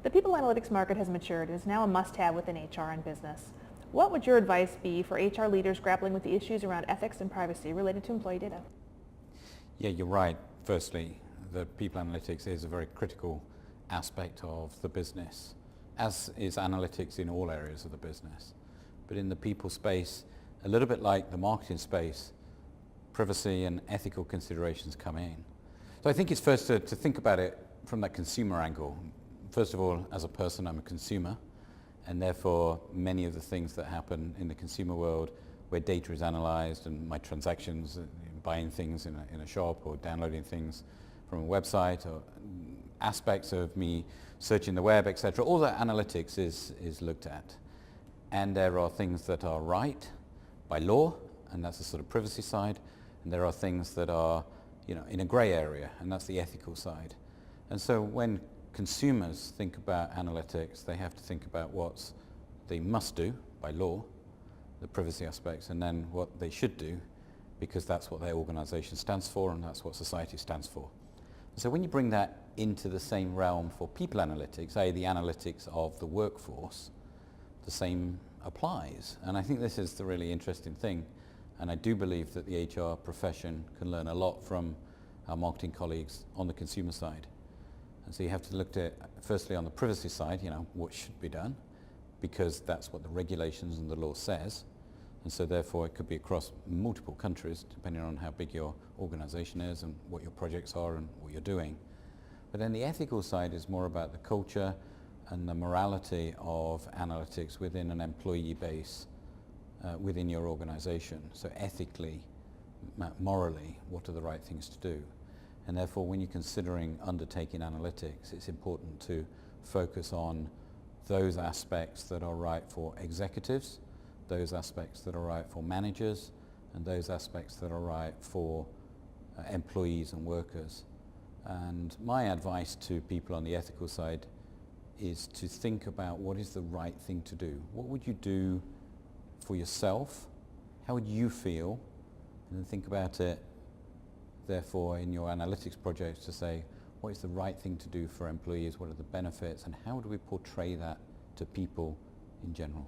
The people analytics market has matured and is now a must-have within HR and business. What would your advice be for HR leaders grappling with the issues around ethics and privacy related to employee data? Yeah, you're right. Firstly, the people analytics is a very critical aspect of the business, as is analytics in all areas of the business. But in the people space, a little bit like the marketing space, privacy and ethical considerations come in. So I think it's first to think about it from that consumer angle. First of all, as a person, I'm a consumer, and therefore many of the things that happen in the consumer world where data is analyzed and my transactions, buying things in a shop or downloading things from a website or aspects of me searching the web, etc. All that analytics is looked at. And there are things that are right by law, and that's the sort of privacy side, and there are things that are, in a grey area, and that's the ethical side. And so when consumers think about analytics, they have to think about what they must do by law, the privacy aspects, and then what they should do, because that's what their organization stands for and that's what society stands for. So when you bring that into the same realm for people analytics, i.e. the analytics of the workforce, the same applies. And I think this is the really interesting thing. And I do believe that the HR profession can learn a lot from our marketing colleagues on the consumer side. And so you have to look at, firstly on the privacy side, what should be done, because that's what the regulations and the law says. And so therefore it could be across multiple countries, depending on how big your organization is and what your projects are and what you're doing. But then the ethical side is more about the culture and the morality of analytics within an employee base within your organization. So ethically, morally, what are the right things to do? And therefore, when you're considering undertaking analytics, it's important to focus on those aspects that are right for executives, those aspects that are right for managers, and those aspects that are right for employees and workers. And my advice to people on the ethical side is to think about what is the right thing to do. What would you do for yourself? How would you feel? And then think about it, therefore, in your analytics projects to say, what is the right thing to do for employees? What are the benefits? And how do we portray that to people in general?